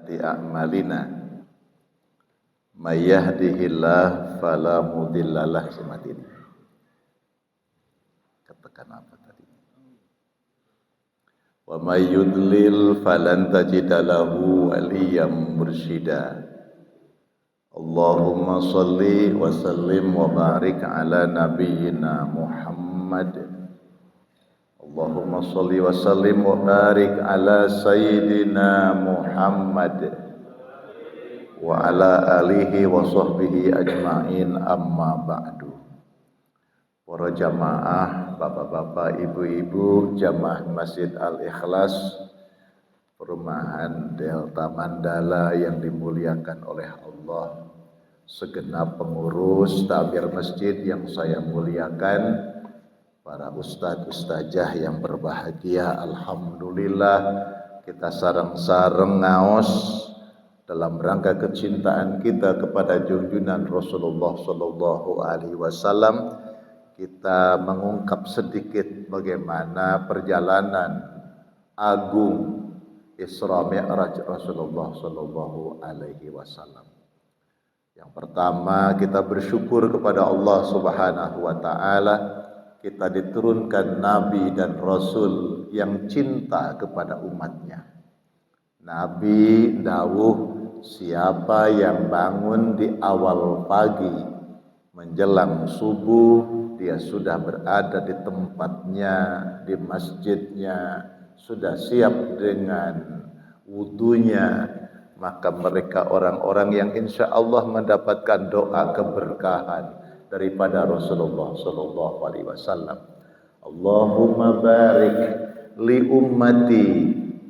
sayyiati a'malina may yahdihillahu fala mudhillalah. Semat ini katakan apa tadi? Wa may yudlil falan tajida lahu waliyyan mursyida. Allahumma shalli wa sallim wa barik ala nabiyyina Muhammad. Allahumma shalli wa sallim wa barik ala sayyidina Muhammad wa ala alihi wa sahbihi ajma'in, amma ba'du. Para jamaah, bapak-bapak, ibu-ibu, jamaah Masjid Al-Ikhlas Perumahan Delta Mandala yang dimuliakan oleh Allah, segenap pengurus takmir masjid yang saya muliakan, para ustadz ustazah yang berbahagia. Alhamdulillah kita sareng-sareng ngaos dalam rangka kecintaan kita kepada junjungan Rasulullah sallallahu alaihi wasallam. Kita mengungkap sedikit bagaimana perjalanan agung Isra Mi'raj Rasulullah sallallahu alaihi wasallam. Yang pertama, kita bersyukur kepada Allah Subhanahu wa taala, kita diturunkan nabi dan rasul yang cinta kepada umatnya. Nabi dawuh, siapa yang bangun di awal pagi menjelang subuh, dia sudah berada di tempatnya, di masjidnya, sudah siap dengan wudunya, maka mereka orang-orang yang insya Allah mendapatkan doa keberkahan daripada Rasulullah sallallahu alaihi wasallam. Allahumma barik li ummati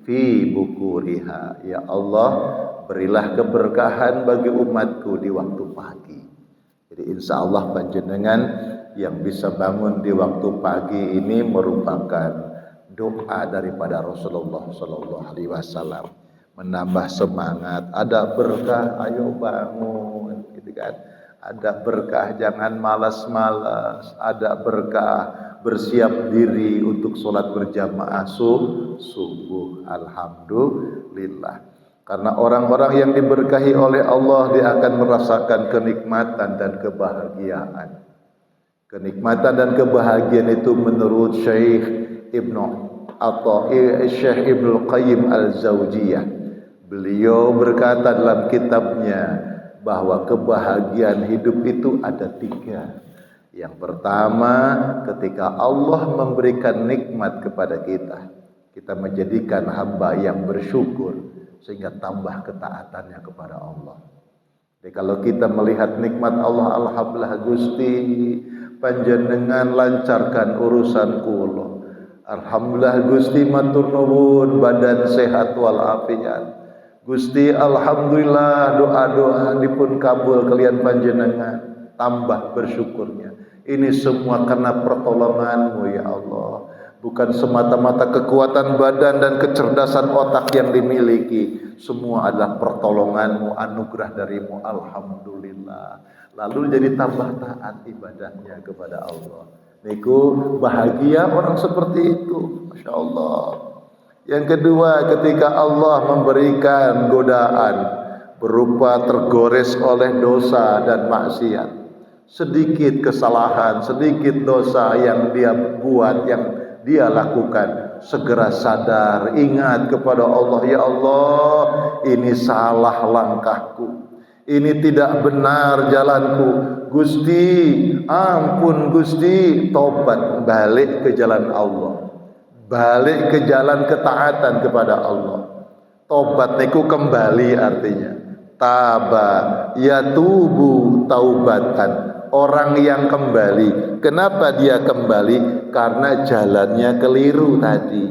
fi bukuriha. Ya Allah, berilah keberkahan bagi umatku di waktu pagi. Jadi insya Allah panjenengan yang bisa bangun di waktu pagi ini merupakan doa daripada Rasulullah sallallahu alaihi wasallam, menambah semangat. Ada berkah, ayo bangun, gitu kan. Ada berkah, jangan malas-malas. Ada berkah, bersiap diri untuk sholat berjamaah subuh. Alhamdulillah. Karena orang-orang yang diberkahi oleh Allah, dia akan merasakan kenikmatan dan kebahagiaan. Kenikmatan dan kebahagiaan itu menurut Syekh Ibnu Qayyim Al-Zawjiyah. Beliau berkata dalam kitabnya bahwa kebahagiaan hidup itu ada 3. Yang pertama, ketika Allah memberikan nikmat kepada kita, kita menjadikan hamba yang bersyukur sehingga tambah ketaatannya kepada Allah. Jadi kalau kita melihat nikmat Allah, alhamdulillah Gusti panjenengan lancarkan urusan kula. Alhamdulillah Gusti matur nuwun badan sehat walafiat. Gusti alhamdulillah doa-doa dipun kabul kalian panjenengan, tambah bersyukurnya. Ini semua karena pertolongan-Mu ya Allah, bukan semata-mata kekuatan badan dan kecerdasan otak yang dimiliki. Semua adalah pertolongan-Mu, anugerah dari-Mu. Alhamdulillah. Lalu jadi tambah taat ibadahnya kepada Allah. Niku bahagia orang seperti itu, masya Allah. Yang kedua, ketika Allah memberikan godaan berupa tergores oleh dosa dan maksiat, sedikit kesalahan, sedikit dosa yang dia buat, yang dia lakukan, segera sadar, ingat kepada Allah, ya Allah, ini salah langkahku, ini tidak benar jalanku, Gusti, ampun Gusti, tobat, balik ke jalan Allah. Balik ke jalan ketaatan kepada Allah. Tobat niku kembali artinya. Taba yatubu taubatan. Orang yang kembali. Kenapa dia kembali? Karena jalannya keliru tadi.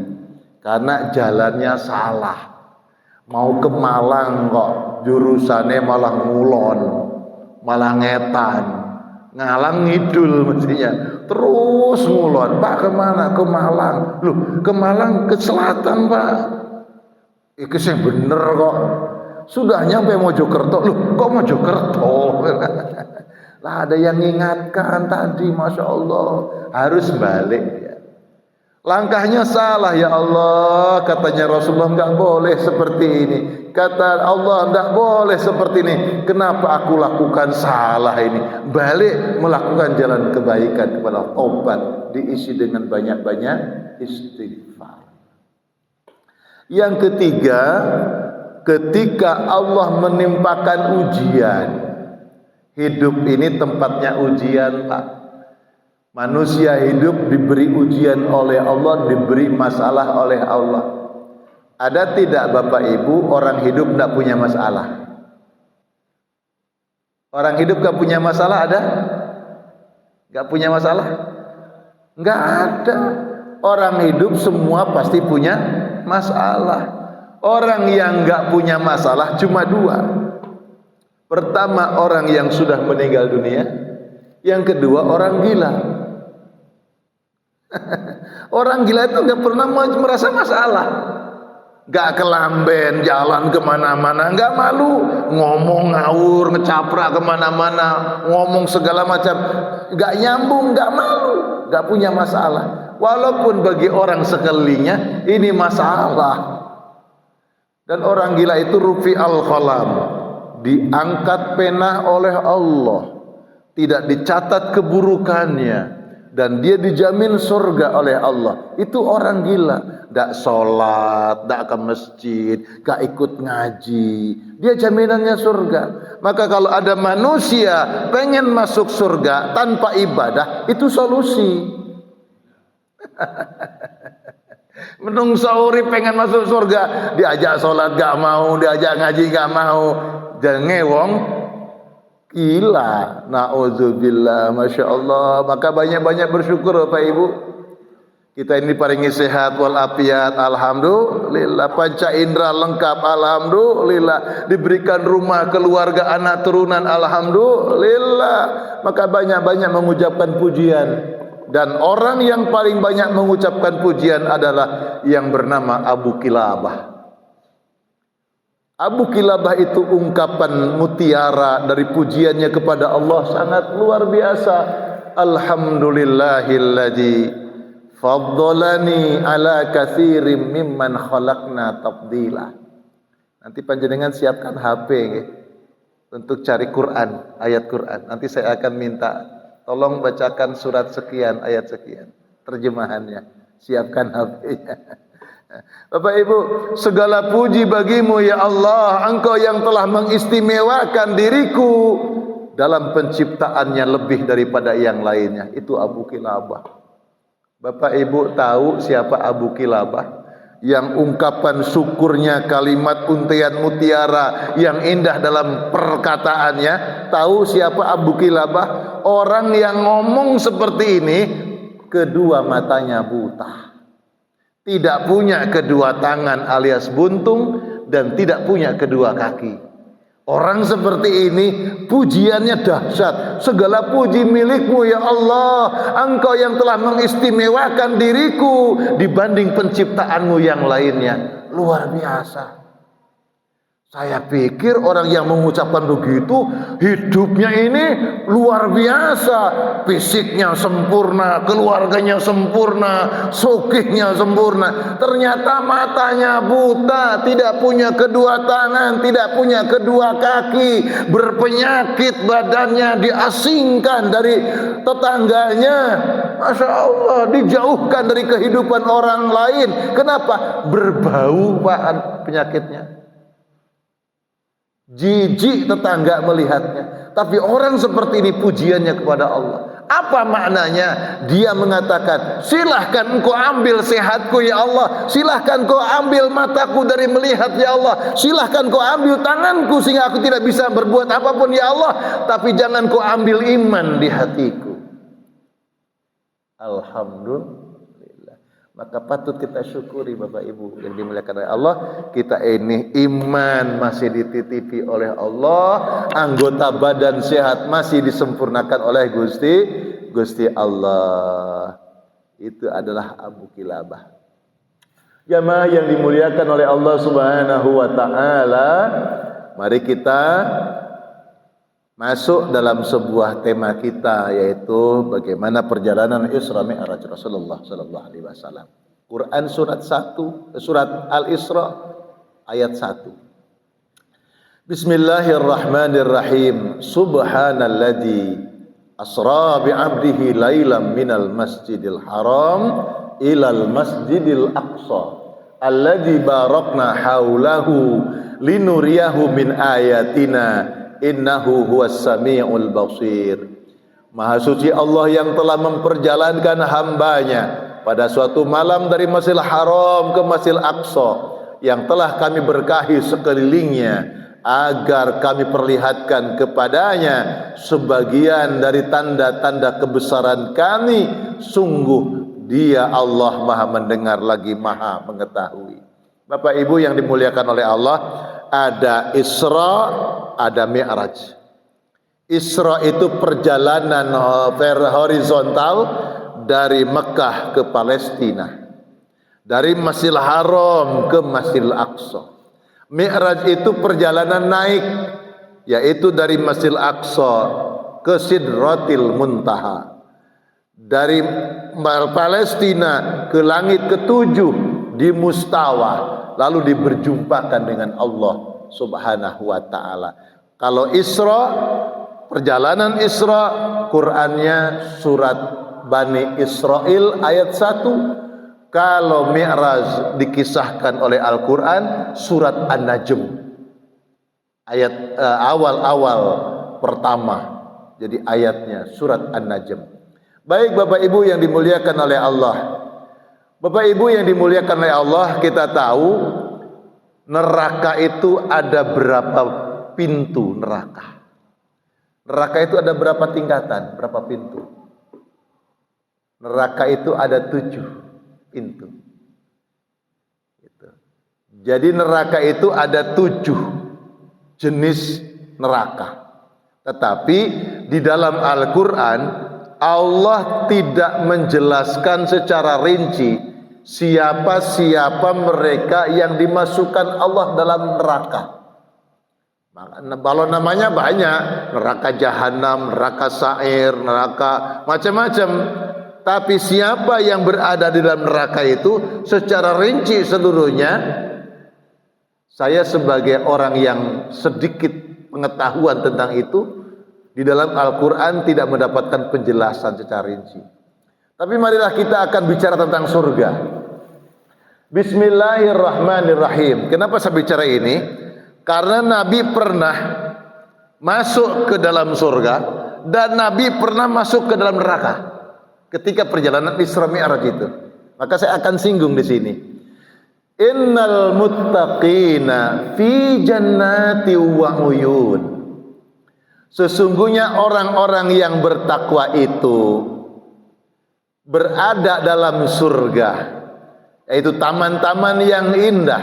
Karena jalannya salah. Mau ke Malang kok jurusannya malah ngulon, malah ngetan, ngalang ngidul mestinya. Terus ngulon, Pak kemana? Ke Malang. Loh, ke Malang ke selatan Pak. Iki sing bener kok. Sudah nyampe Mojokerto. Loh, kok Mojokerto? Lah ada yang ingatkan tadi, masya Allah, harus balik ya. Langkahnya salah ya Allah, katanya Rasulullah, enggak boleh seperti ini. Kata Allah, enggak boleh seperti ini. Kenapa aku lakukan salah ini? Balik melakukan jalan kebaikan kepada taubat, diisi dengan banyak-banyak istighfar. Yang ketiga, ketika Allah menimpakan ujian. Hidup ini tempatnya ujian, Pak. Manusia hidup diberi ujian oleh Allah, diberi masalah oleh Allah. Ada tidak Bapak Ibu orang hidup tidak punya masalah? Orang hidup gak punya masalah ada? Gak punya masalah? Gak ada. Orang hidup semua pasti punya masalah. Orang yang gak punya masalah cuma dua. Pertama, orang yang sudah meninggal dunia. Yang kedua, orang gila. Orang gila itu gak pernah merasa masalah, gak kelamben jalan kemana-mana, gak malu ngomong ngawur, ngecaprak kemana-mana, ngomong segala macam, gak nyambung, gak malu, gak punya masalah. Walaupun bagi orang sekelilingnya ini masalah. Dan orang gila itu rufi al-qalam, diangkat pena oleh Allah, tidak dicatat keburukannya, dan dia dijamin surga oleh Allah. Itu orang gila. Tidak sholat, tidak ke masjid, gak ikut ngaji, dia jaminannya surga. Maka kalau ada manusia pengen masuk surga tanpa ibadah, itu solusi. Menungso urip pengen masuk surga, diajak sholat gak mau, diajak ngaji gak mau, jangan ngewong gila, na'udzubillah, masya Allah. Maka banyak-banyak bersyukur Bapak Ibu. Kita ini paringi sehat walafiat, alhamdulillah. Panca indera lengkap, alhamdulillah. Diberikan rumah, keluarga, anak turunan, alhamdulillah. Maka banyak-banyak mengucapkan pujian. Dan orang yang paling banyak mengucapkan pujian adalah yang bernama Abu Kilabah. Abu Kilabah itu ungkapan mutiara dari pujiannya kepada Allah sangat luar biasa. Alhamdulillahilladzi faddalani ala katsirin mimman khalaqna tafdila. Nanti panjenengan siapkan HP untuk cari Quran, ayat Quran. Nanti saya akan minta tolong bacakan surat sekian, ayat sekian, terjemahannya. Siapkan HP-nya. Bapak Ibu, segala puji bagimu ya Allah, Engkau yang telah mengistimewakan diriku dalam penciptaannya lebih daripada yang lainnya. Itu Abu Kilabah. Bapak Ibu tahu siapa Abu Kilabah? Yang ungkapan syukurnya kalimat untian mutiara yang indah dalam perkataannya. Tahu siapa Abu Kilabah? Orang yang ngomong seperti ini kedua matanya buta, tidak punya kedua tangan alias buntung, dan tidak punya kedua kaki. Orang seperti ini pujiannya dahsyat. Segala puji milikmu ya Allah, Engkau yang telah mengistimewakan diriku dibanding penciptaanmu yang lainnya. Luar biasa. Saya pikir orang yang mengucapkan begitu hidupnya ini luar biasa, fisiknya sempurna, keluarganya sempurna, sugihnya sempurna. Ternyata matanya buta, tidak punya kedua tangan, tidak punya kedua kaki, berpenyakit, badannya diasingkan dari tetangganya. Masya Allah, dijauhkan dari kehidupan orang lain. Kenapa? Berbau Pak penyakitnya. Jijik tetangga melihatnya. Tapi orang seperti ini pujiannya kepada Allah. Apa maknanya? Dia mengatakan, silahkan engkau ambil sehatku ya Allah, silahkan kau ambil mataku dari melihat ya Allah, silahkan kau ambil tanganku sehingga aku tidak bisa berbuat apapun ya Allah, tapi jangan kau ambil iman di hatiku. Alhamdulillah. Maka patut kita syukuri Bapak Ibu yang dimuliakan oleh Allah. Kita ini iman masih dititipi oleh Allah, anggota badan sehat masih disempurnakan oleh Gusti Allah. Itu adalah Abu Kilabah. Jamaah yang dimuliakan oleh Allah Subhanahu wa taala, mari kita masuk dalam sebuah tema kita, yaitu bagaimana perjalanan Isra Mi'raj Rasulullah sallallahu alaihi wasallam. Quran surat 1, surat Al-Isra ayat 1. Bismillahirrahmanirrahim. Subhanalladzi asra bi'abdihi lailam minal masjidil haram ilal masjidil aqsa alladzi barakna haulahu linuriyahu min ayatina innahu huwas sami'ul basir. Maha suci Allah yang telah memperjalankan hambanya pada suatu malam dari Masjidil Haram ke Masjidil Aqsa, yang telah kami berkahi sekelilingnya, agar kami perlihatkan kepadanya sebagian dari tanda-tanda kebesaran kami. Sungguh Dia Allah Maha mendengar lagi Maha mengetahui. Bapak Ibu yang dimuliakan oleh Allah, ada Isra, ada Mi'raj. Isra itu perjalanan horizontal dari Mekah ke Palestina, dari Masjidil Haram ke Masjidil Aqsa. Mi'raj itu perjalanan naik, yaitu dari Masjidil Aqsa ke Sidratil Muntaha, dari Palestina ke langit ketujuh di Mustawa, lalu diberjumpakan dengan Allah Subhanahu wa ta'ala. Kalau Isra, perjalanan Isra, Qur'annya surat Bani Israel ayat 1. Kalau Mi'raj dikisahkan oleh Al-Quran, surat An-Najm ayat awal-awal pertama. Jadi ayatnya surat An-Najm. Baik Bapak Ibu yang dimuliakan oleh Allah, Bapak Ibu yang dimuliakan oleh Allah, kita tahu neraka itu ada berapa pintu neraka. Neraka itu ada berapa tingkatan, berapa pintu. Neraka itu ada 7 pintu. Jadi neraka itu ada 7 jenis neraka. Tetapi di dalam Al-Quran Allah tidak menjelaskan secara rinci siapa mereka yang dimasukkan Allah dalam neraka. Kalau namanya banyak, neraka jahanam, neraka sa'ir, neraka macam-macam. Tapi siapa yang berada di dalam neraka itu secara rinci seluruhnya, saya sebagai orang yang sedikit pengetahuan tentang itu, di dalam Al-Quran tidak mendapatkan penjelasan secara rinci. Tapi marilah kita akan bicara tentang surga. Bismillahirrahmanirrahim. Kenapa saya bicara ini? Karena Nabi pernah masuk ke dalam surga dan Nabi pernah masuk ke dalam neraka ketika perjalanan Isra Mi'raj itu. Maka saya akan singgung di sini. Innal muttaqina fi jannati wa uyun. Sesungguhnya orang-orang yang bertakwa itu berada dalam surga, yaitu taman-taman yang indah,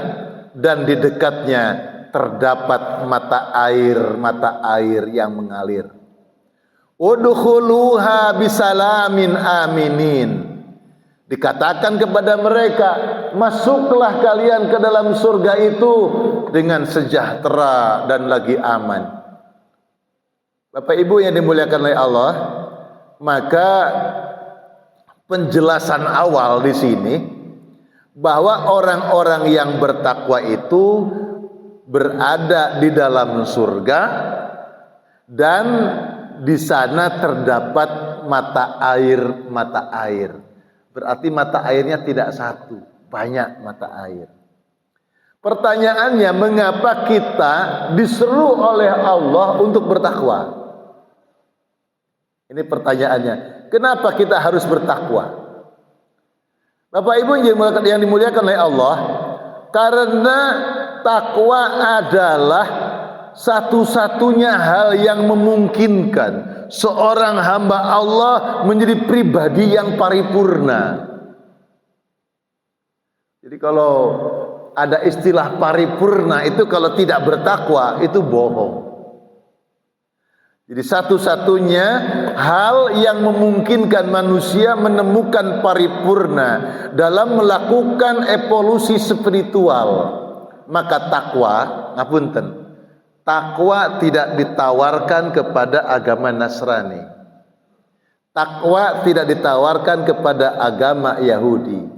dan di dekatnya terdapat mata air yang mengalir. Udkhuluha bisalamin aminin. Dikatakan kepada mereka, masuklah kalian ke dalam surga itu dengan sejahtera dan lagi aman. Bapak Ibu yang dimuliakan oleh Allah, maka penjelasan awal di sini bahwa orang-orang yang bertakwa itu berada di dalam surga dan di sana terdapat mata air. Berarti mata airnya tidak satu, banyak mata air. Pertanyaannya, mengapa kita diseru oleh Allah untuk bertakwa? Ini pertanyaannya. Kenapa kita harus bertakwa? Bapak Ibu yang dimuliakan oleh Allah, karena takwa adalah satu-satunya hal yang memungkinkan seorang hamba Allah menjadi pribadi yang paripurna. Jadi kalau ada istilah paripurna itu kalau tidak bertakwa itu bohong. Jadi satu-satunya hal yang memungkinkan manusia menemukan paripurna dalam melakukan evolusi spiritual, maka takwa, ngapunten, takwa tidak ditawarkan kepada agama Nasrani. Takwa tidak ditawarkan kepada agama Yahudi.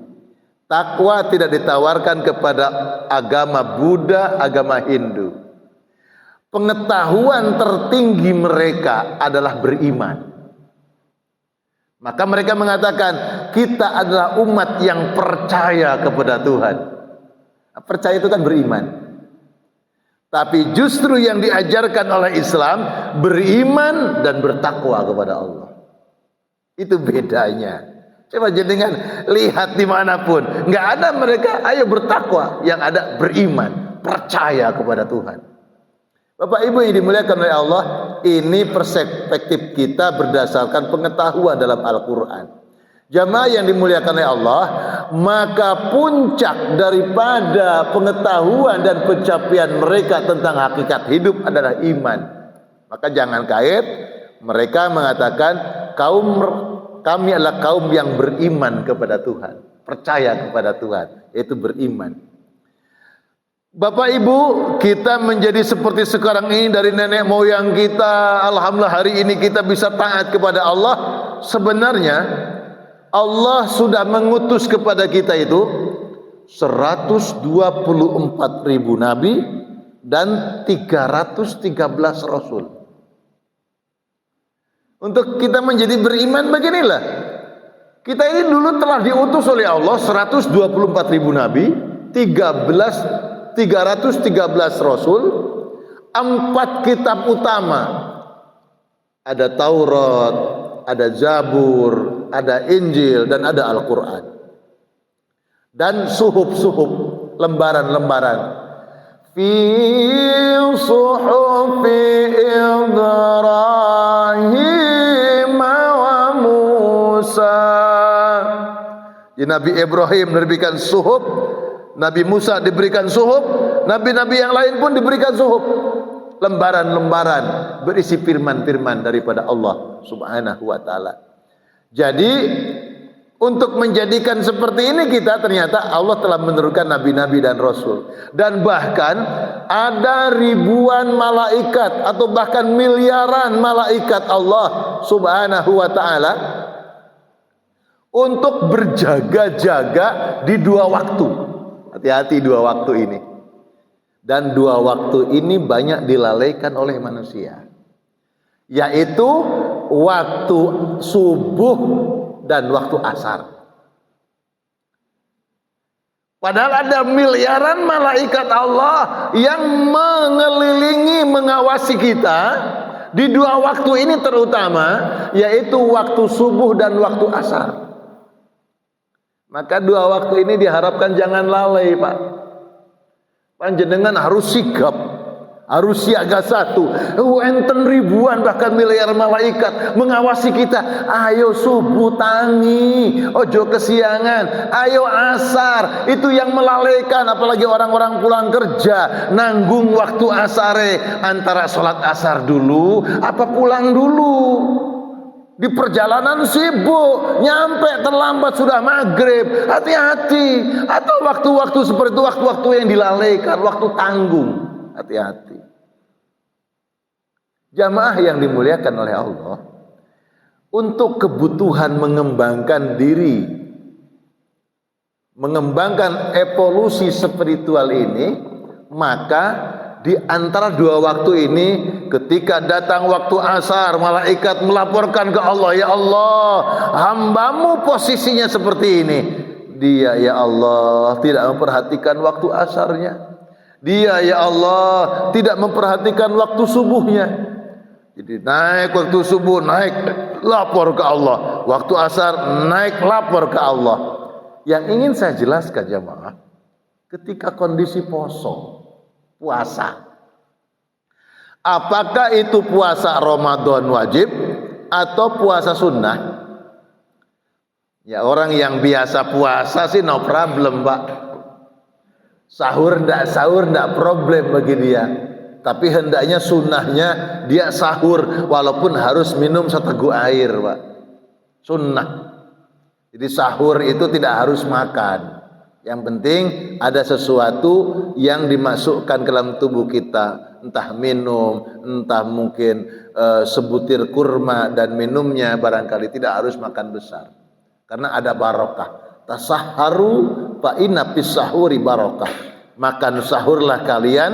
Takwa tidak ditawarkan kepada agama Buddha, agama Hindu. Pengetahuan tertinggi mereka adalah beriman. Maka mereka mengatakan, kita adalah umat yang percaya kepada Tuhan. Percaya itu kan beriman. Tapi justru yang diajarkan oleh Islam, beriman dan bertakwa kepada Allah. Itu bedanya. Coba jenengan lihat dimanapun, nggak ada mereka, ayo bertakwa. Yang ada beriman, percaya kepada Tuhan. Bapak Ibu yang dimuliakan oleh Allah, ini perspektif kita berdasarkan pengetahuan dalam Al-Quran. Jamaah yang dimuliakan oleh Allah, maka puncak daripada pengetahuan dan pencapaian mereka tentang hakikat hidup adalah iman. Maka jangan kait, mereka mengatakan kami adalah kaum yang beriman kepada Tuhan, percaya kepada Tuhan, yaitu beriman. Bapak Ibu, kita menjadi seperti sekarang ini dari nenek moyang kita. Alhamdulillah hari ini kita bisa taat kepada Allah. Sebenarnya Allah sudah mengutus kepada kita itu 124.000 nabi dan 313 rasul. Untuk kita menjadi beriman beginilah. Kita ini dulu telah diutus oleh Allah 124.000 nabi, 313 rasul, 4 kitab utama. Ada Taurat, ada Zabur, ada Injil, dan ada Al-Quran. Dan suhuf-suhuf, lembaran-lembaran. Fi suhufi Ibrahim wa Musa. Ya, Nabi Ibrahim diberikan suhuf, Nabi Musa diberikan suhuf, nabi-nabi yang lain pun diberikan suhuf, lembaran-lembaran berisi firman-firman daripada Allah Subhanahu wa taala. Jadi untuk menjadikan seperti ini kita, ternyata Allah telah menurunkan nabi-nabi dan rasul, dan bahkan ada ribuan malaikat atau bahkan miliaran malaikat Allah Subhanahu wa taala untuk berjaga-jaga di 2 waktu. Hati-hati 2 waktu ini. Dan 2 waktu ini banyak dilalaikan oleh manusia, yaitu waktu subuh dan waktu asar. Padahal ada miliaran malaikat Allah yang mengelilingi, mengawasi kita di 2 waktu ini terutama, yaitu waktu subuh dan waktu asar. Maka 2 waktu ini diharapkan jangan lalai, Pak. Panjenengan harus sigap, harus siaga 1. Enten ribuan bahkan miliar malaikat mengawasi kita. Ayo subuh tangi, ojo kesiangan. Ayo asar, itu yang melalaikan. Apalagi orang-orang pulang kerja, nanggung waktu asare, antara sholat asar dulu apa pulang dulu. Di perjalanan sibuk, nyampe terlambat sudah maghrib, hati-hati. Atau waktu-waktu seperti itu, waktu-waktu yang dilalaikan, waktu tanggung, hati-hati. Jamaah yang dimuliakan oleh Allah, untuk kebutuhan mengembangkan diri, mengembangkan evolusi spiritual ini, maka di antara 2 waktu ini, ketika datang waktu asar, malaikat melaporkan ke Allah, ya Allah, hambamu posisinya seperti ini. Dia, ya Allah, tidak memperhatikan waktu asarnya. Dia, ya Allah, tidak memperhatikan waktu subuhnya. Jadi naik waktu subuh, naik lapor ke Allah. Waktu asar, naik lapor ke Allah. Yang ingin saya jelaskan jamaah, ketika kondisi puasa, apakah itu puasa Ramadan wajib atau puasa sunnah? Ya, orang yang biasa puasa sih no problem, Pak. Sahur ndak problem bagi dia. Tapi hendaknya sunnahnya dia sahur walaupun harus minum seteguk air, Pak. Sunnah. Jadi sahur itu tidak harus makan. Yang penting ada sesuatu yang dimasukkan ke dalam tubuh kita, entah minum, entah mungkin sebutir kurma dan minumnya barangkali tidak harus makan besar. Karena ada barokah. Tasahharu fa inna fis sahuri barokah. Makan sahurlah kalian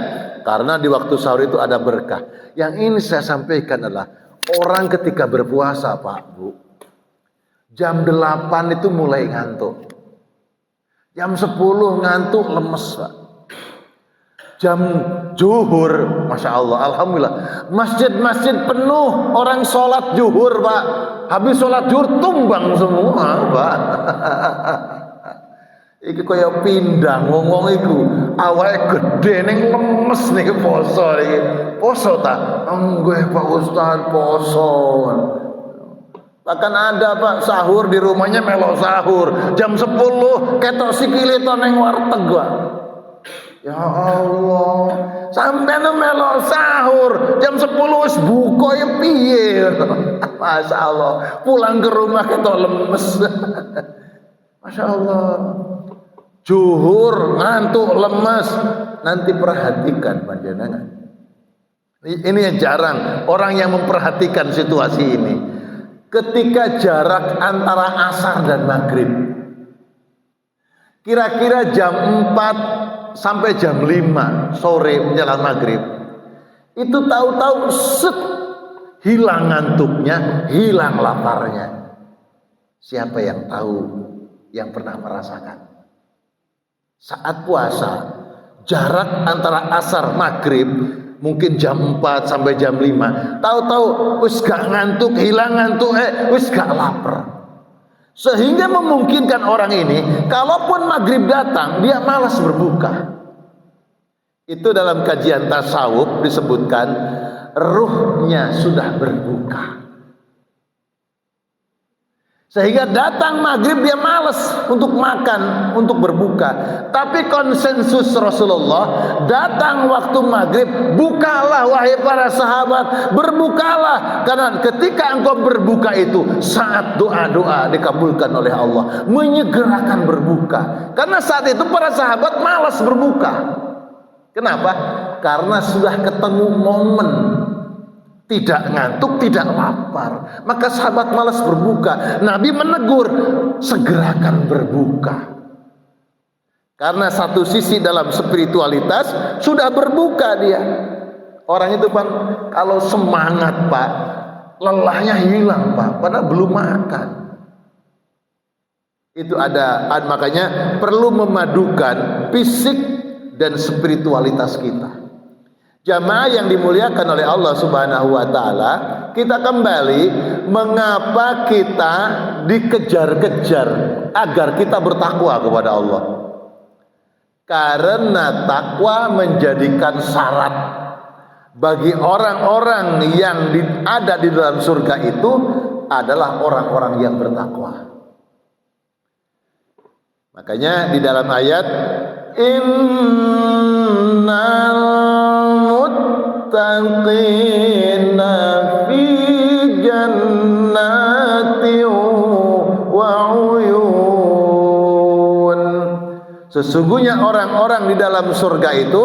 karena di waktu sahur itu ada berkah. Yang ini saya sampaikan adalah orang ketika berpuasa, Pak, Bu, jam 8 itu mulai ngantuk. Jam 10 ngantuk lemes, Pak. Jam zuhur, Masya Allah, Alhamdulillah, masjid-masjid penuh orang sholat zuhur, Pak. Habis sholat zuhur tumbang semua, Pak. Iki kaya pindang ngomong iku, awake gede ning lemes nih poso iki. Poso ta? Nggih Pak Ustaz, poso. Bahkan ada Pak sahur di rumahnya melo sahur jam 10 ketok sikile to ning warteg, Pak. Ya Allah, sampeyan melo sahur jam 10 wis buka ya piye? Masya Allah, pulang ke rumah ketok lemes. Masya Allah. Zuhur ngantuk lemes, nanti perhatikan panjenengan. Ini yang jarang orang yang memperhatikan situasi ini. Ketika jarak antara asar dan maghrib, kira-kira jam 4 sampai jam 5 sore menjelang maghrib, itu tahu-tahu set, hilang ngantuknya, hilang laparnya. Siapa yang tahu, yang pernah merasakan? Saat puasa, jarak antara asar maghrib mungkin jam 4 sampai jam 5, tahu-tahu wis gak ngantuk, hilang ngantuk, wis gak lapar. Sehingga memungkinkan orang ini kalaupun maghrib datang dia malas berbuka. Itu dalam kajian tasawuf disebutkan ruhnya sudah berbuka. Sehingga datang maghrib dia malas untuk makan, untuk berbuka. Tapi konsensus Rasulullah, datang waktu maghrib, bukalah wahai para sahabat, berbukalah. Karena ketika engkau berbuka itu, saat doa-doa dikabulkan oleh Allah, menyegerakan berbuka. Karena saat itu para sahabat malas berbuka. Kenapa? Karena sudah ketemu momen tidak ngantuk, tidak lapar, maka sahabat malas berbuka. Nabi menegur, segerakan berbuka. Karena satu sisi dalam spiritualitas sudah berbuka dia. Orang itu Pak, kalau semangat Pak, lelahnya hilang Pak, padahal belum makan. Itu ada, makanya perlu memadukan fisik dan spiritualitas kita. Jamaah yang dimuliakan oleh Allah Subhanahu wa taala, kita kembali mengapa kita dikejar-kejar agar kita bertakwa kepada Allah. Karena takwa menjadikan syarat bagi orang-orang yang ada di dalam surga itu adalah orang-orang yang bertakwa. Makanya di dalam ayat innal muttaqina fi jannatin wa uyun. Sesungguhnya orang-orang di dalam surga itu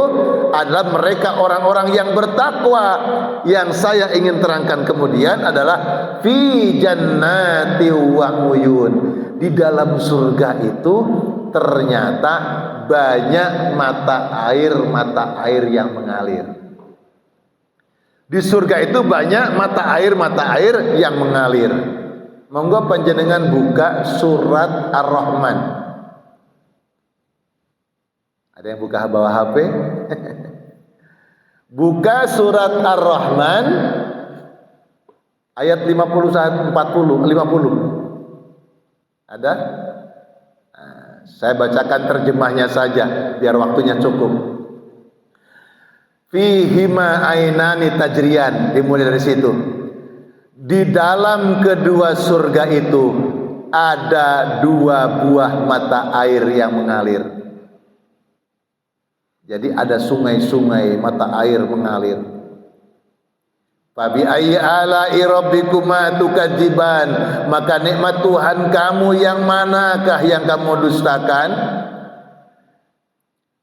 adalah mereka orang-orang yang bertakwa. Yang saya ingin terangkan kemudian adalah fi jannati wa uyun. Di dalam surga itu ternyata banyak mata air yang mengalir. Di surga itu banyak mata air yang mengalir. Monggo panjenengan buka surat Ar-Rahman. Ada yang buka bawa HP? Buka surat Ar-Rahman ayat 50. Ada? Saya bacakan terjemahnya saja biar waktunya cukup. Fihima ainani tajriyan, dimulai dari situ. Di dalam kedua surga itu ada dua buah mata air yang mengalir. Jadi ada sungai-sungai mata air mengalir. Fabi ayyi ala'i rabbikuma tukadziban, maka nikmat Tuhan kamu yang manakah yang kamu dustakan?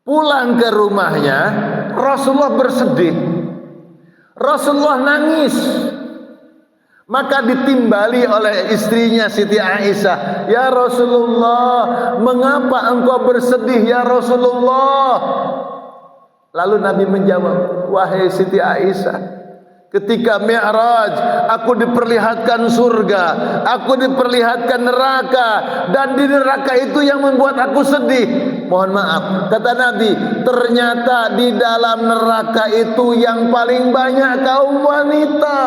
Pulang ke rumahnya, Rasulullah bersedih. Rasulullah nangis. Maka ditimbali oleh istrinya Siti Aisyah, "Ya Rasulullah, mengapa engkau bersedih ya Rasulullah?" Lalu Nabi menjawab, "Wahai Siti Aisyah, ketika Mi'raj aku diperlihatkan surga, aku diperlihatkan neraka, dan di neraka itu yang membuat aku sedih." Mohon maaf, kata Nabi, ternyata di dalam neraka itu yang paling banyak kaum wanita.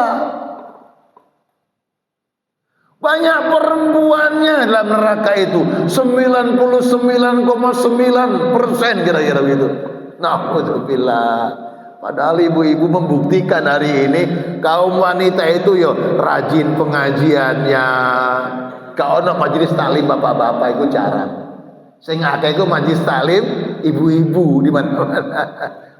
Banyak perempuannya dalam neraka itu, 99,9% kira-kira begitu. Na'udzubillah. Padahal ibu-ibu membuktikan hari ini kaum wanita itu yo rajin pengajiannya. Kau nak majelis taklim bapak-bapak itu jarang. Sing akeh iku majelis taklim ibu-ibu di mana-mana.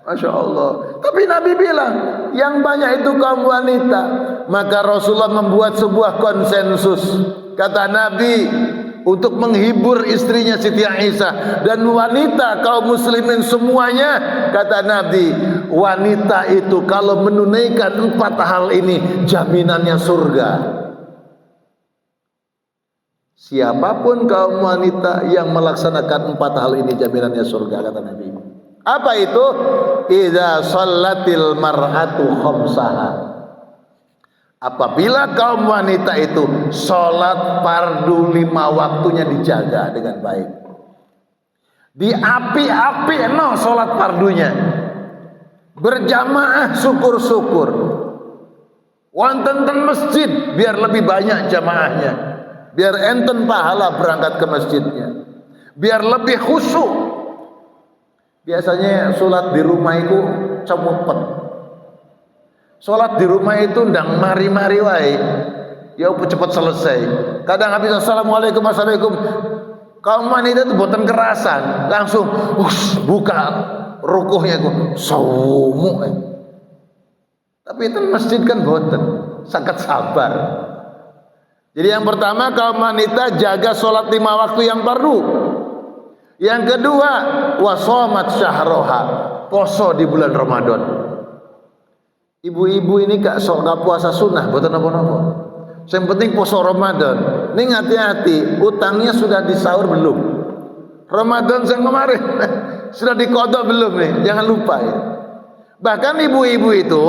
Masya Allah. Tapi Nabi bilang yang banyak itu kaum wanita. Maka Rasulullah membuat sebuah konsensus. Kata Nabi, untuk menghibur istrinya Siti Aisyah dan wanita kaum muslimin semuanya, kata Nabi, wanita itu kalau menunaikan 4 hal ini jaminannya surga. Siapapun kaum wanita yang melaksanakan 4 hal ini jaminannya surga, kata Nabi. Apa itu? Idza shallatil mar'atu khamsaha. Apabila kaum wanita itu sholat fardu 5 waktunya dijaga dengan baik, diapi-api no sholat fardunya, berjamaah syukur-syukur, wonten ten masjid biar lebih banyak jamaahnya, biar enten pahala berangkat ke masjidnya, biar lebih khusyuk. Biasanya sholat di rumah itu cemupet. Sholat di rumah itu ndang mari-mari wae, ya cepat selesai. Kadang habis assalamualaikum assalamualaikum, kaum wanita itu boten kerasan, langsung buka rukuhnya itu saumu. Tapi itu masjid kan boten, sangat sabar. Jadi yang pertama kaum wanita jaga sholat 5 waktu yang fardu. Yang kedua wasomat syahroha, poso di bulan Ramadan. Ibu-ibu ini gak puasa sunnah, boten apa-apa. Yang penting poso Ramadan. Ning hati-hati, utangnya sudah disaur belum? Ramadan yang kemarin sudah dikodok belum nih? Jangan lupa ya. Bahkan ibu-ibu itu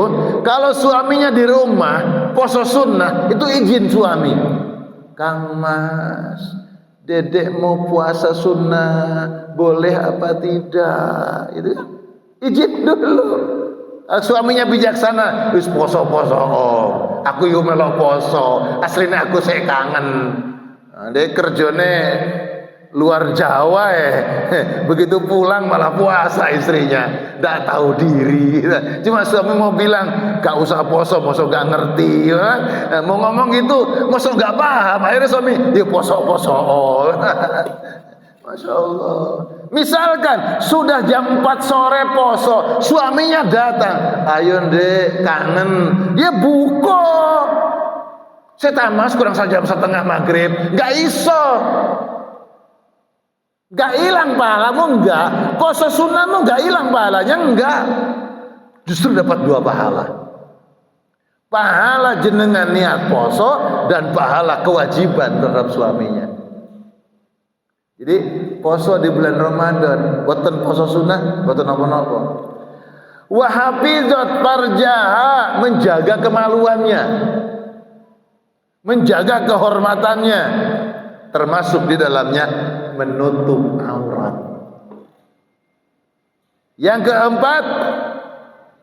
kalau suaminya di rumah poso sunnah itu izin suami. Kang Mas, Dedek mau puasa sunnah, boleh apa tidak? Itu izin dulu. Suaminya bijaksana, wis poso-poso. Aku yo melok poso. Aslinya aku saya kangen. Dek kerjane luar Jawa begitu pulang malah puasa istrinya. Nggak tahu diri. Cuma suami mau bilang, gak usah poso, poso gak ngerti. Mau ngomong gitu, poso gak paham. Akhirnya suami, dia poso-poso. Masya Allah. Misalkan sudah jam 4 sore poso, suaminya datang, ayo dek kangen, dia buka. Saya tamas kurang jam setengah maghrib, gak iso. Gak hilang pahalamu, enggak. Poso sunnahmu gak hilang pahalanya, enggak. Justru dapat 2 pahala. Pahala jenengan niat poso dan pahala kewajiban terhadap suaminya. Jadi poso di bulan Ramadan, boten poso sunnah, boten apa-apa. Wa hafizat farjaha, menjaga kemaluannya, menjaga kehormatannya, termasuk di dalamnya menutup aurat. Yang keempat,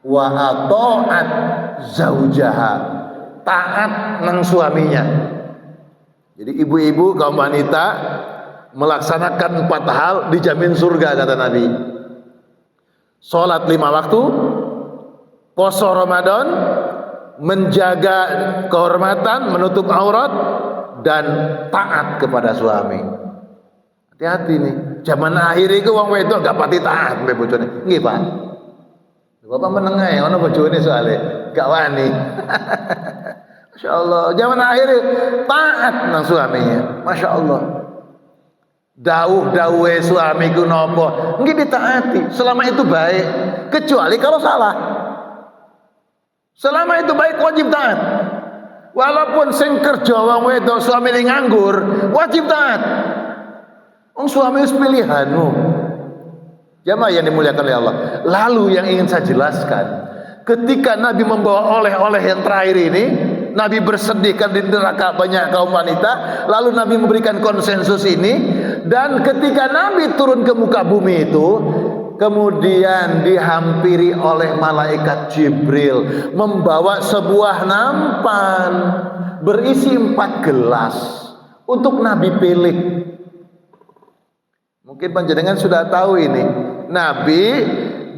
wa ata'at zaujaha, taat nang suaminya. Jadi ibu-ibu kaum wanita melaksanakan 4 hal dijamin surga, kata Nabi. Sholat 5 waktu, poso Ramadan, menjaga kehormatan, menutup aurat, dan taat kepada suami. Hati-hati nih, zaman akhir itu wong wedok gak pati taat mbek bojone. Nggih, Pak. Bapak menengae ono bojone soalnya gak wani. Masya Allah, zaman akhir taat nang suaminya. Masya Allah. Dawuh-dawuhe suamiku nopo, nggih ditaati. Selama itu baik, kecuali kalau salah. Selama itu baik wajib taat. Walaupun sing kerja wong wedok suamine nganggur, wajib taat. Wong suami wis pilihanu. Jamaah yang dimuliakan oleh Allah. Lalu yang ingin saya jelaskan, ketika Nabi membawa oleh-oleh yang terakhir ini, Nabi bersedihkan di neraka banyak kaum wanita, lalu Nabi memberikan konsensus ini, dan ketika Nabi turun ke muka bumi itu, kemudian dihampiri oleh malaikat Jibril membawa sebuah nampan berisi 4 gelas untuk Nabi pilih. Mungkin panjenengan sudah tahu ini. Nabi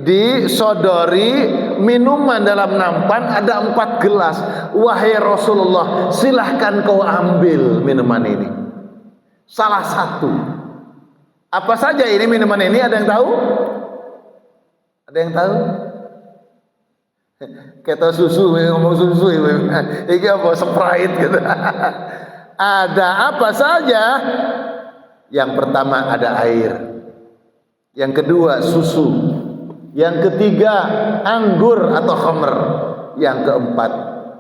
disodori minuman dalam nampan ada 4 gelas. Wahai Rasulullah, silahkan kau ambil minuman ini. Salah satu. Apa saja ini minuman ini? Ada yang tahu? Ada yang tahu? Kata susu, ngomong susu, ini apa? Sprite gitu. Ada apa saja? Yang pertama ada air. Yang kedua susu. Yang ketiga anggur atau khamr. Yang keempat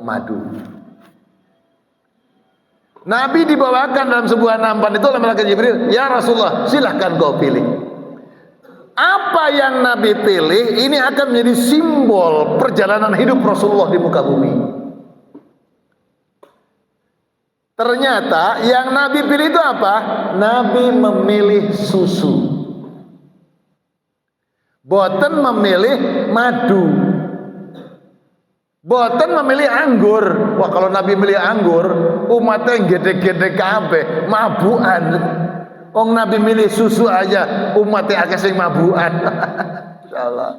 madu. Nabi dibawakan dalam sebuah nampan itu oleh malaikat Jibril. Ya Rasulullah, silahkan kau pilih. Apa yang Nabi pilih ini akan menjadi simbol perjalanan hidup Rasulullah di muka bumi. Ternyata yang Nabi pilih itu apa? Nabi memilih susu. Boten memilih madu. Boten memilih anggur. Wah, kalau Nabi milih anggur, umatnya yang gede-gede kabeh, mabukan. Wong Nabi milih susu aja, umatnya akeh sing mabukan. Insyaallah.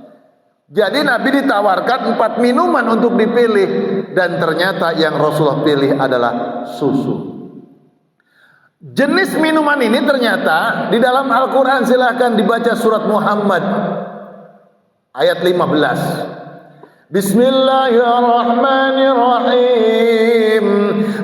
Jadi Nabi ditawarkan 4 minuman untuk dipilih, dan ternyata yang Rasulullah pilih adalah susu. Jenis minuman ini ternyata di dalam Al-Quran, silahkan dibaca surat Muhammad ayat 15. Bismillahirrahmanirrahim.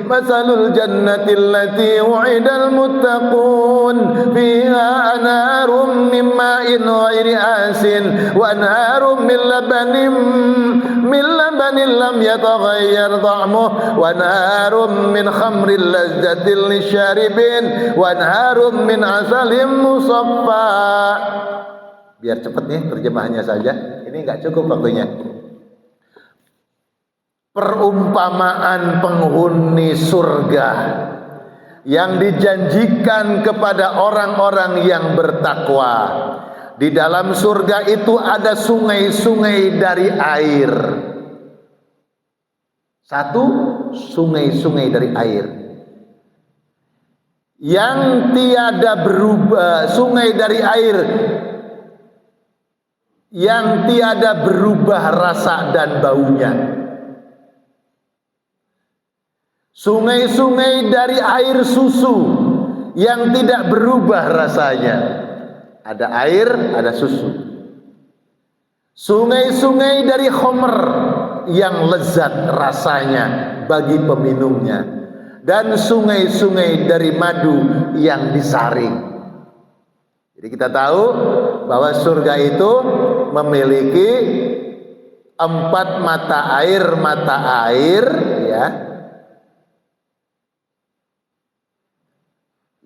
Masalul jannati allati wu'idal muttaqun fiha anharum min ma'in ghairi asin wa anharum min labanin lam yataghayyar ta'muhu wa anharum min khamrin lazzatin lisyaribin wa anharum min asalin musaffa. Biar cepat nih terjemahannya saja. Ini enggak cukup waktunya. Perumpamaan penghuni surga yang dijanjikan kepada orang-orang yang bertakwa. Di dalam surga itu ada sungai-sungai dari air. Satu, sungai-sungai dari air yang tiada berubah, sungai dari air yang tiada berubah rasa dan baunya. Sungai-sungai dari air susu yang tidak berubah rasanya. Ada air, ada susu. Sungai-sungai dari khamr yang lezat rasanya bagi peminumnya. Dan sungai-sungai dari madu yang disaring. Jadi kita tahu bahwa surga itu memiliki 4 mata air ya,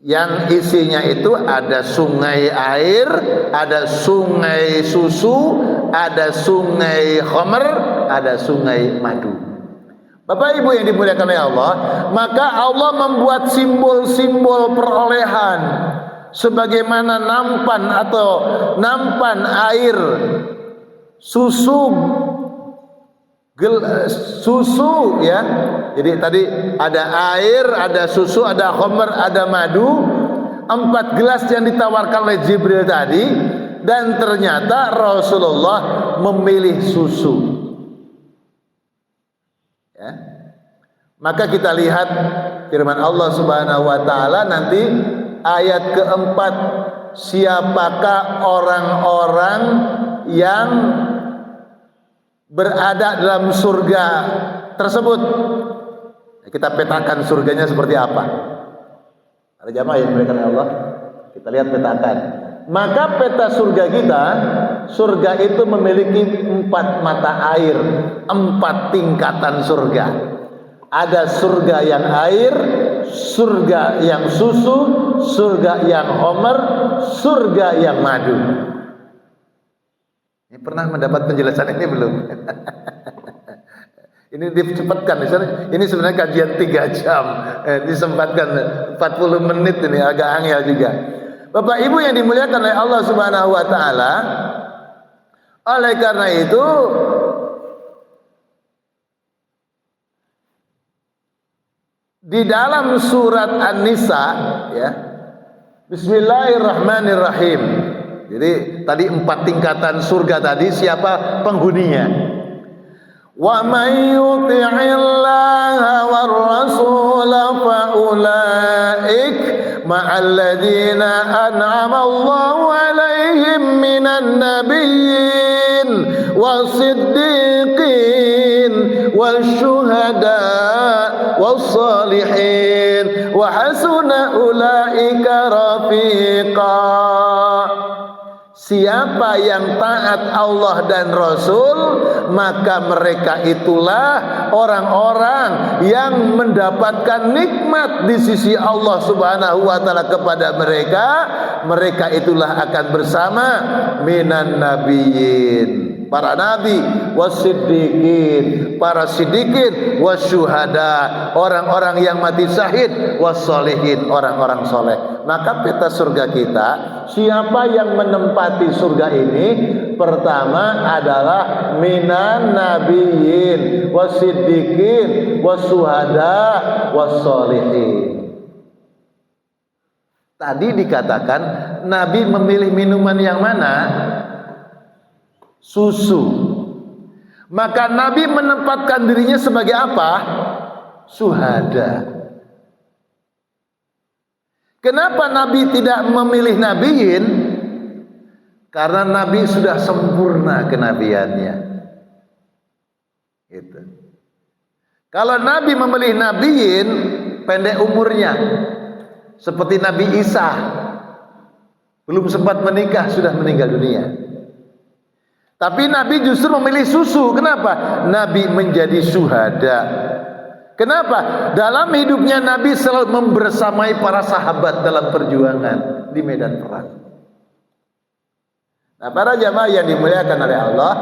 yang isinya itu ada sungai air, ada sungai susu, ada sungai khamr, ada sungai madu. Bapak Ibu yang dimuliakan oleh Allah, maka Allah membuat simbol-simbol perolehan sebagaimana nampan atau nampan air susu ya. Jadi tadi ada air, ada susu, ada khamr, ada madu. 4 gelas yang ditawarkan oleh Jibril tadi, dan ternyata Rasulullah memilih susu ya. Maka kita lihat firman Allah Subhanahu wa taala nanti ayat keempat, siapakah orang-orang yang berada dalam surga tersebut. Kita petakan surganya seperti apa. Ada jamaah yang diberikan oleh Allah. Kita lihat petakan. Maka peta surga kita, surga itu memiliki 4 mata air, 4 tingkatan surga. Ada surga yang air, surga yang susu, surga yang homer, surga yang madu. Ini pernah mendapat penjelasan ini belum? Ini dicepatkan. Ini sebenarnya kajian 3 jam. Disempatkan 40 menit ini, agak angel juga. Bapak Ibu yang dimuliakan oleh Allah Subhanahu wa taala, oleh karena itu di dalam surat An-Nisa ya, Bismillahirrahmanirrahim. Jadi tadi 4 tingkatan surga tadi, siapa penghuninya? Wa may yuti'illaha war rasul fa ulaik ma'al ladzina an'ama Allahu 'alaihim minan nabiyyin was-siddiqin wasyuhada was-salihin wa hasuna ulaika rafiqa. Siapa yang taat Allah dan Rasul, maka mereka itulah orang-orang yang mendapatkan nikmat di sisi Allah Subhanahu wa taala kepada mereka. Mereka itulah akan bersama minan nabiyyin, para nabi, wasiddiqin, para siddiqin, wasyuhada, orang-orang yang mati syahid, wassolihin, orang-orang soleh. Maka peta surga kita, siapa yang menempati surga ini? Pertama adalah minan nabiyyin, wasiddiqin, wasyuhada, wassolihin. Tadi dikatakan Nabi memilih minuman yang mana? Susu. Maka Nabi menempatkan dirinya sebagai apa? Syuhada. Kenapa Nabi tidak memilih nabiyin? Karena Nabi sudah sempurna kenabiannya. Gitu. Kalau Nabi memilih nabiyin, pendek umurnya. Seperti Nabi Isa, belum sempat menikah sudah meninggal dunia. Tapi Nabi justru memilih susu. Kenapa? Nabi menjadi syuhada. Kenapa? Dalam hidupnya Nabi selalu membersamai para sahabat dalam perjuangan di medan perang. Nah, para jamaah yang dimuliakan oleh Allah,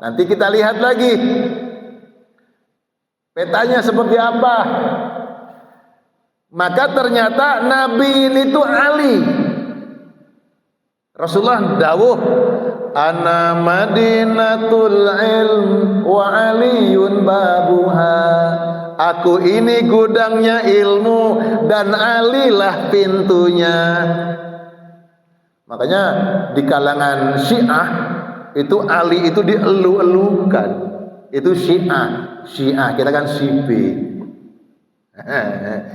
nanti kita lihat lagi petanya seperti apa. Maka ternyata Nabi itu Ali. Rasulullah dawuh, ana madinatul ilm wa aliyun babuha. Aku ini gudangnya ilmu dan Ali lah pintunya. Makanya di kalangan Syiah itu Ali itu dielu-elukan. Itu Syiah. Syiah kita kan Syibi.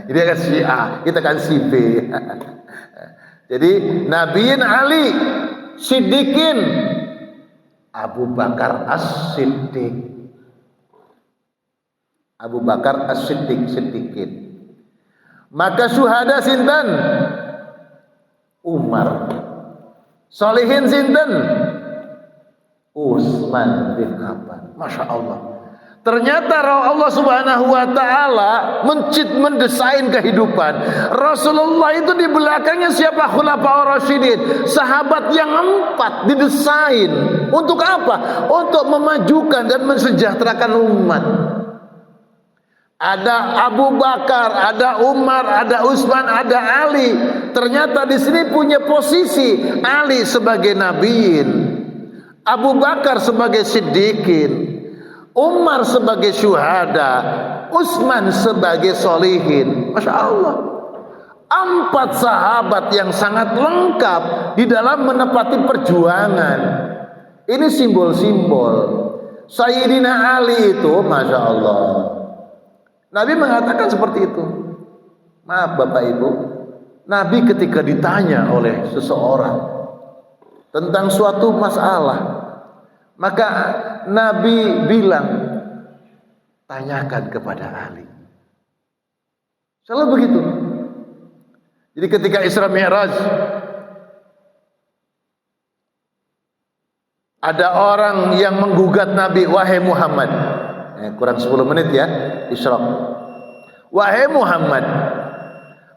Ini kan Syiah, kita kan Syibi. Jadi Nabiin Ali, Siddiqin Abu Bakar As-Siddiq. Abu Bakar As-Siddiq, Siddiqin. Maka syuhada sinten? Umar. Solihin sinten? Utsman bin Affan. Masya Allah. Ternyata Allah Subhanahu wa taala mendesain kehidupan. Rasulullah itu di belakangnya siapa? Khulafaur Rasyidin, sahabat yang 4 didesain. Untuk apa? Untuk memajukan dan mensejahterakan umat. Ada Abu Bakar, ada Umar, ada Utsman, ada Ali. Ternyata di sini punya posisi Ali sebagai nabiin, Abu Bakar sebagai siddiqin, Umar sebagai syuhada, Utsman sebagai solihin. Masya Allah, 4 sahabat yang sangat lengkap di dalam menepati perjuangan. Ini simbol-simbol. Sayyidina Ali itu, Masya Allah, Nabi mengatakan seperti itu. Maaf Bapak Ibu, Nabi ketika ditanya oleh seseorang tentang suatu masalah, maka Nabi bilang, tanyakan kepada Ali. Selalu begitu. Jadi ketika Isra Mi'raj, ada orang yang menggugat Nabi, wahai Muhammad, kurang 10 menit ya, Isra. Wahai Muhammad,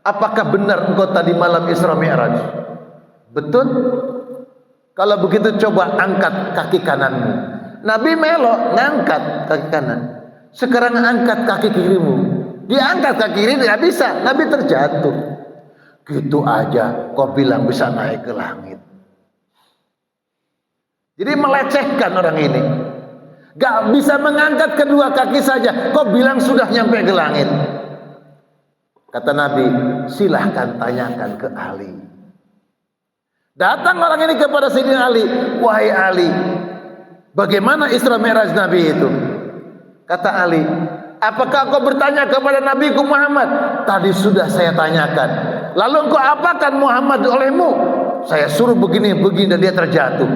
apakah benar engkau tadi malam Isra Mi'raj? Betul? Kalau begitu coba angkat kaki kananmu. Nabi melok ngangkat kaki kanan. Sekarang angkat kaki kirimu. Dia angkat kaki kiri tidak bisa, Nabi terjatuh. Gitu aja kau bilang bisa naik ke langit. Jadi melecehkan orang ini. Gak bisa mengangkat kedua kaki saja, kau bilang sudah nyampe ke langit. Kata Nabi, silahkan tanyakan ke Ali. Datang orang ini kepada Sayyidina Ali, wahai Ali, bagaimana Isra Mi'raj Nabi itu? Kata Ali, apakah kau bertanya kepada Nabi Muhammad? Tadi sudah saya tanyakan. Lalu engkau apakan Muhammad olehmu? Saya suruh begini dan dia terjatuh.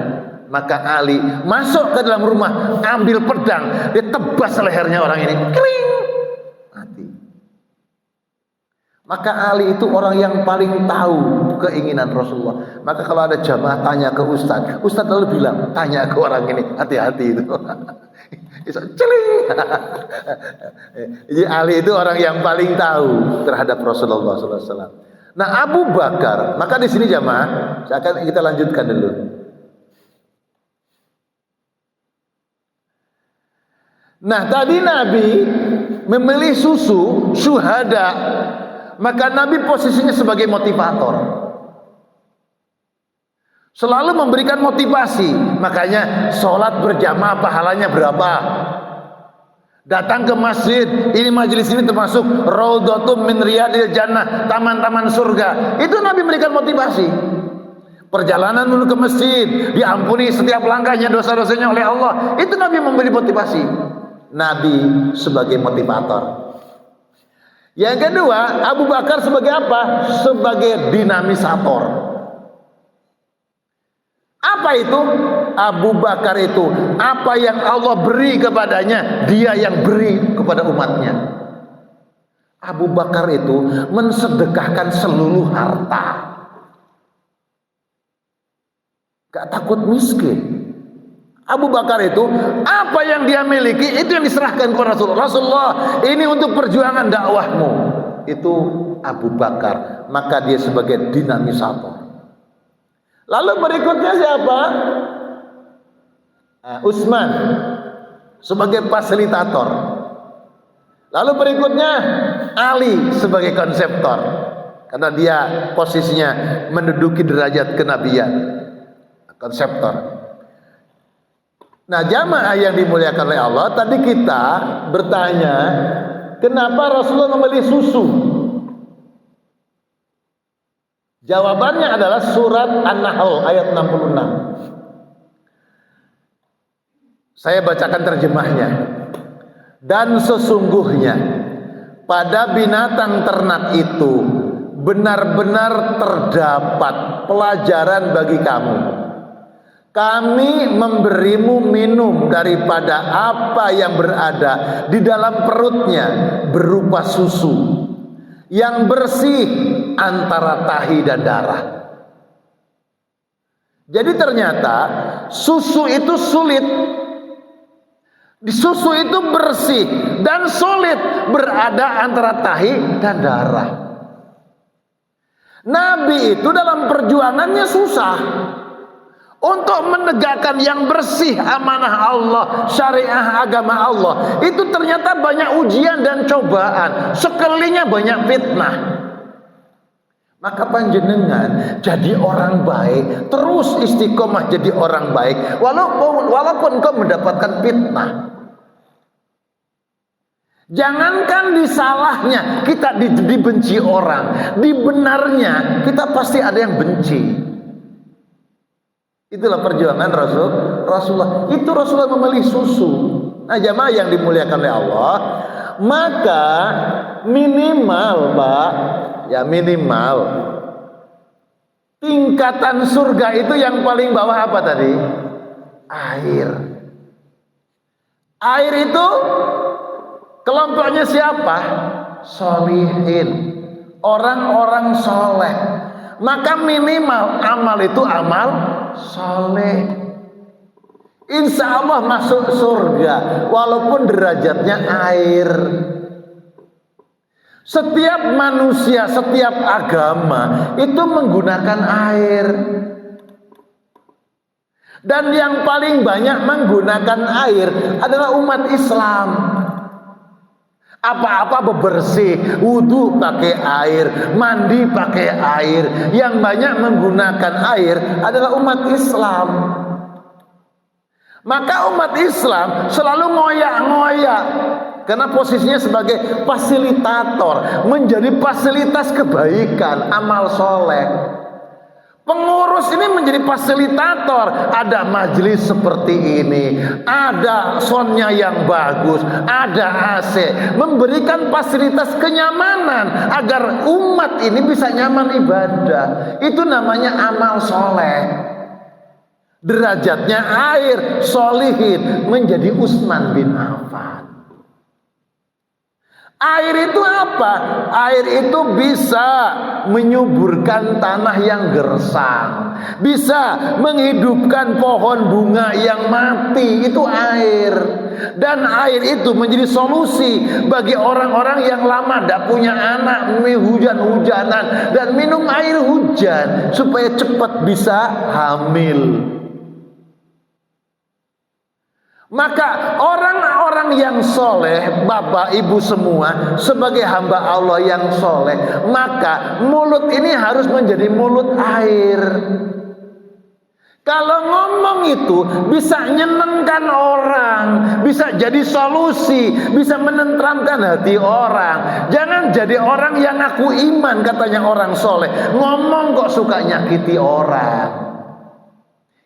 Maka Ali masuk ke dalam rumah, ambil pedang, dia tebas lehernya orang ini, kling, mati. Maka Ali itu orang yang paling tahu keinginan Rasulullah. Maka kalau ada jamaah tanya ke Ustadz, Ustadz lalu bilang, tanya ke orang ini, hati-hati itu. Celing. Jadi Ali itu orang yang paling tahu terhadap Rasulullah SAW. Nah Abu Bakar, maka di sini jamaah, kita lanjutkan dulu. Nah tadi Nabi memilih susu syuhada, maka Nabi posisinya sebagai motivator, selalu memberikan motivasi. Makanya sholat berjamaah pahalanya berapa? Datang ke masjid, ini majelis ini termasuk raudhatum min riyadil jannah, taman-taman surga. Itu Nabi memberikan motivasi. Perjalanan menuju ke masjid, diampuni setiap langkahnya dosa-dosanya oleh Allah. Itu Nabi memberi motivasi. Nabi sebagai motivator. Yang kedua, Abu Bakar sebagai apa? Sebagai dinamisator. Apa itu? Abu Bakar itu apa yang Allah beri kepadanya, dia yang beri kepada umatnya. Abu Bakar itu mensedekahkan seluruh harta, gak takut miskin. Abu Bakar itu apa yang dia miliki itu yang diserahkan kepada Rasulullah. Rasulullah, ini untuk perjuangan dakwahmu. Itu Abu Bakar, maka dia sebagai dinamisator. Lalu berikutnya siapa? Utsman sebagai fasilitator. Lalu berikutnya Ali sebagai konseptor, karena dia posisinya menduduki derajat kenabian, konseptor. Nah jamaah yang dimuliakan oleh Allah, tadi kita bertanya kenapa Rasulullah memilih susu. Jawabannya adalah surat An-Nahl ayat 66. Saya bacakan terjemahnya. Dan sesungguhnya pada binatang ternak itu benar-benar terdapat pelajaran bagi kamu. Kami memberimu minum daripada apa yang berada di dalam perutnya berupa susu yang bersih antara tahi dan darah. Jadi ternyata susu itu sulit. Susu itu bersih dan sulit berada antara tahi dan darah. Nabi itu dalam perjuangannya susah untuk menegakkan yang bersih, amanah Allah, syariah agama Allah. Itu ternyata banyak ujian dan cobaan, sekelilingnya banyak fitnah. Maka panjenengan jadi orang baik, terus istiqomah jadi orang baik, walaupun engkau mendapatkan fitnah. Jangankan di salahnya kita dibenci orang, di benarnya kita pasti ada yang benci. Itulah perjuangan Rasulullah. Itu Rasulullah memilih susu. Nah jamaah yang dimuliakan oleh Allah, maka minimal Pak, ya minimal tingkatan surga itu yang paling bawah apa tadi? Air. Air itu kelompoknya siapa? Sholihin. orang-orang soleh. Maka minimal amal itu amal soleh. Insya Allah masuk surga walaupun derajatnya air. Setiap manusia, setiap agama itu menggunakan air. Dan yang paling banyak menggunakan air adalah umat Islam. Apa-apa bebersih, wudhu pakai air, mandi pakai air. Yang banyak menggunakan air adalah umat Islam. Maka umat Islam selalu ngoyak-ngoyak karena posisinya sebagai fasilitator, menjadi fasilitas kebaikan, amal soleh. Pengurus ini menjadi fasilitator. Ada majelis seperti ini, ada soundnya yang bagus, ada AC, memberikan fasilitas kenyamanan agar umat ini bisa nyaman ibadah. Itu namanya amal soleh. Derajatnya air, solihin, menjadi Utsman bin Affan. Air itu apa? Air itu bisa menyuburkan tanah yang gersang, bisa menghidupkan pohon bunga yang mati. Itu air. Dan air itu menjadi solusi bagi orang-orang yang lama tidak punya anak, hujan-hujanan, dan minum air hujan supaya cepat bisa hamil. Maka orang-orang yang soleh, bapak ibu semua, sebagai hamba Allah yang soleh, maka mulut ini harus menjadi mulut air. Kalau ngomong itu bisa nyenengkan orang, bisa jadi solusi, bisa menenteramkan hati orang. Jangan jadi orang yang ngaku iman, katanya orang soleh, ngomong kok suka nyakiti orang.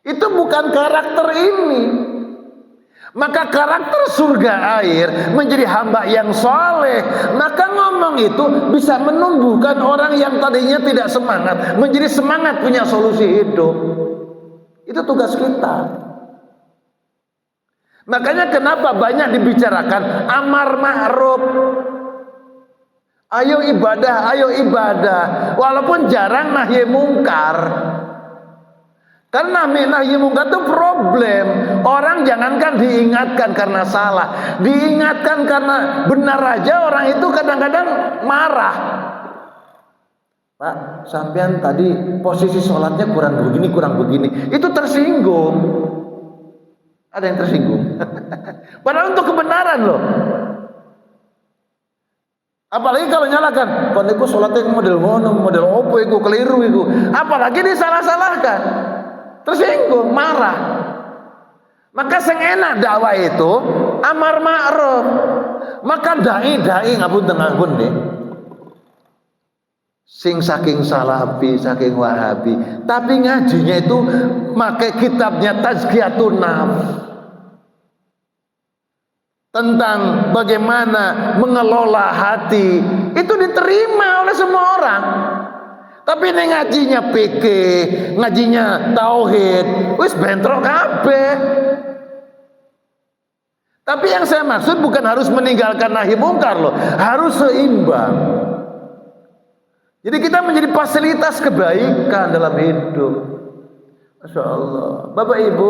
Itu bukan karakter ini. Maka karakter surga air menjadi hamba yang soleh. Maka ngomong itu bisa menumbuhkan orang yang tadinya tidak semangat menjadi semangat, punya solusi hidup. Itu tugas kita. Makanya kenapa banyak dibicarakan amar ma'ruf. Ayo ibadah. Walaupun jarang nahi mungkar. Karena nahi mungkar itu problem. Orang jangankan diingatkan karena salah, diingatkan karena benar aja orang itu kadang-kadang marah. Pak, sampean tadi posisi sholatnya kurang begini. Itu tersinggung. Ada yang tersinggung. Padahal untuk kebenaran loh. Apalagi kalau nyalakan, kon iku sholatnya model ngono, model opo iku, keliru iku. Apalagi disalah-salahkan. Tersinggung, marah. Maka sing enak dakwah itu amar ma'ruf. Maka dai ngapunten deh. Sing saking salafi, saking wahabi, tapi ngajinya itu pakai kitabnya Tazkiyatun Nafs. Tentang bagaimana mengelola hati, itu diterima oleh semua orang. Tapi ini ngajinya fikih, ngajinya tauhid, wis bentrok kabeh. Tapi yang saya maksud bukan harus meninggalkan nahi mungkar loh, harus seimbang. Jadi kita menjadi fasilitas kebaikan dalam hidup. Masya Allah. Bapak Ibu,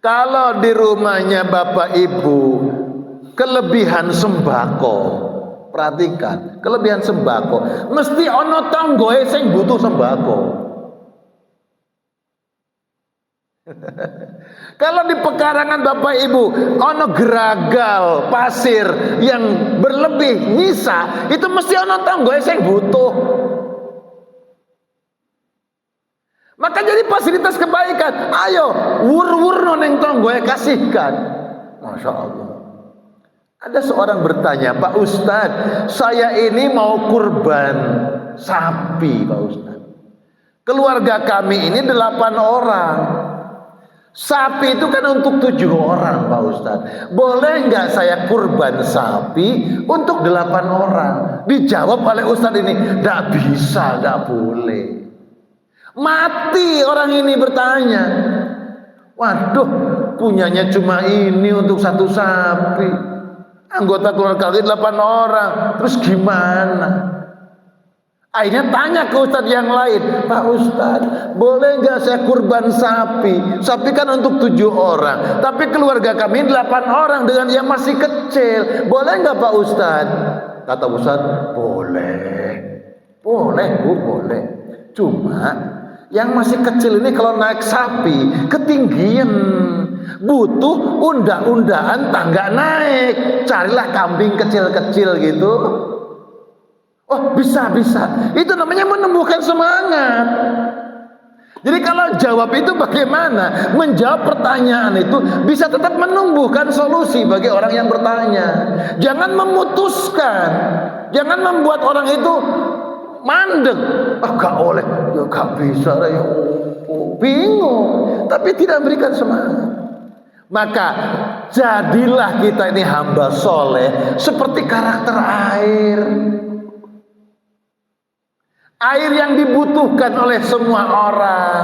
kalau di rumahnya Bapak Ibu kelebihan sembako, perhatikan, kelebihan sembako, mesti ono tanggoe sing butuh sembako. Kalau di pekarangan Bapak Ibu ono geragal pasir yang berlebih nyisa, itu mesti ono tanggoe sing butuh. Maka jadi fasilitas kebaikan. Ayo wur-wur neng tanggoe kasihkan. Masya Allah. Ada seorang bertanya, Pak Ustadz, saya ini mau kurban sapi, Pak Ustadz. Keluarga kami ini 8 orang. Sapi itu kan untuk 7 orang, Pak Ustadz. Boleh nggak saya kurban sapi untuk 8 orang? Dijawab oleh Ustadz ini, nggak bisa, nggak boleh. Mati orang ini bertanya. Waduh, punyanya cuma ini untuk 1 sapi. Anggota keluarga 8 orang, terus gimana? Akhirnya tanya ke ustadz yang lain, Pak Ustadz, boleh nggak saya kurban sapi? Sapi kan untuk 7 orang, tapi keluarga kami 8 orang dengan yang masih kecil. Boleh nggak Pak Ustadz? Kata ustadz, boleh. Boleh Bu, boleh. Cuma yang masih kecil ini kalau naik sapi ketinggian, butuh undang-undangan tangga naik. Carilah kambing kecil-kecil gitu. Oh bisa. Itu namanya menumbuhkan semangat. Jadi kalau jawab itu bagaimana? Menjawab pertanyaan itu bisa tetap menumbuhkan solusi bagi orang yang bertanya. Jangan memutuskan. Jangan membuat orang itu mandek. Gak oleh, ya gak bisa, ya bingung. Tapi tidak berikan semangat. Maka jadilah kita ini hamba soleh seperti karakter air. Air yang dibutuhkan oleh semua orang.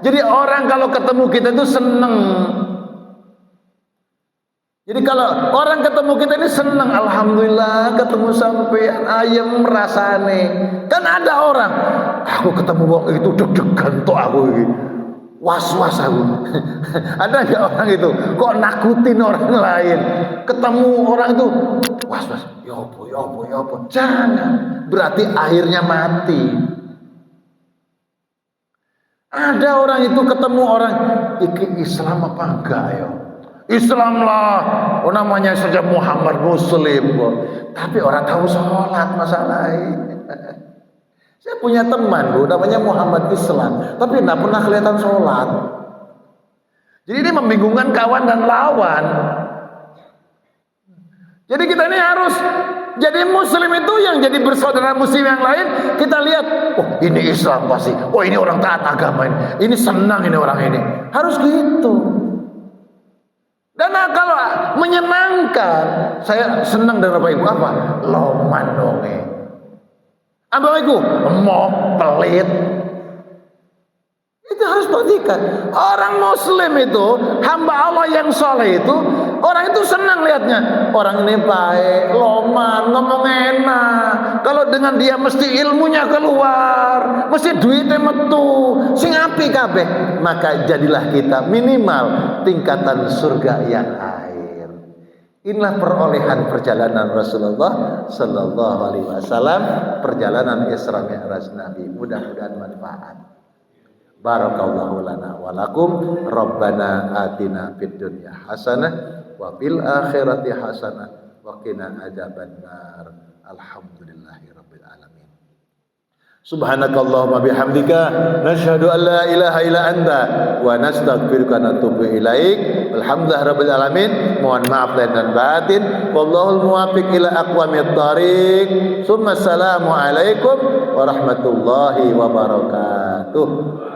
Jadi orang kalau ketemu kita itu seneng. Jadi kalau orang ketemu kita ini seneng, alhamdulillah ketemu sampean ayem rasane. Kan ada orang, aku ketemu wong itu deg-degan tok aku iki. Was-was aku. Ada enggak orang itu kok nakutin orang lain? Ketemu orang itu was-was. Ya apa. Jangan. Berarti airnya mati. Ada orang itu ketemu orang, iki Islam apa enggak ya? Islam lah, namanya saja Muhammad Muslim kok. Tapi orang tahu sholat masalahnya. Saya punya teman Bu, namanya Muhammad Islam, tapi tidak pernah kelihatan sholat. Jadi ini membingungkan kawan dan lawan. Jadi kita ini harus jadi Muslim itu yang jadi bersaudara Muslim yang lain. Kita lihat, oh ini Islam pasti, oh ini orang taat agama ini senang ini orang ini. Harus gitu. Dan kalau menyenangkan, saya senang dengan Bapak Ibu apa? Loman donge. Bapak Ibu, mau pelit. Itu harus perhatikan. Orang Muslim itu, hamba Allah yang soleh itu, orang itu senang lihatnya. Orang ini baik, loman, ngomong enak. Kalau dengan dia mesti ilmunya keluar, mesti duitnya metu, sing apik kabeh. Maka jadilah kita minimal tingkatan surga yang air. Inilah perolehan perjalanan Rasulullah Sallallahu Alaihi Wasallam, perjalanan Isra Mi'raj Nabi. Mudah-mudahan manfaat. Barakallahu lana wa lakum. Rabbana atina fid dunya hasanah wa fil akhirati hasanah wa qina adzabannar. Alhamdulillahi rabbil alamin. Subhanakallahumma bihamdika nasyhadu an la ilaha illa anta wa nastaghfiruka wa natubu ilaik. Alhamdulillah rabbil alamin. Mohon maaf lahir dan batin. Wallahul muwaffiq ila aqwamit thariq. Assalamu alaikum warahmatullahi wabarakatuh.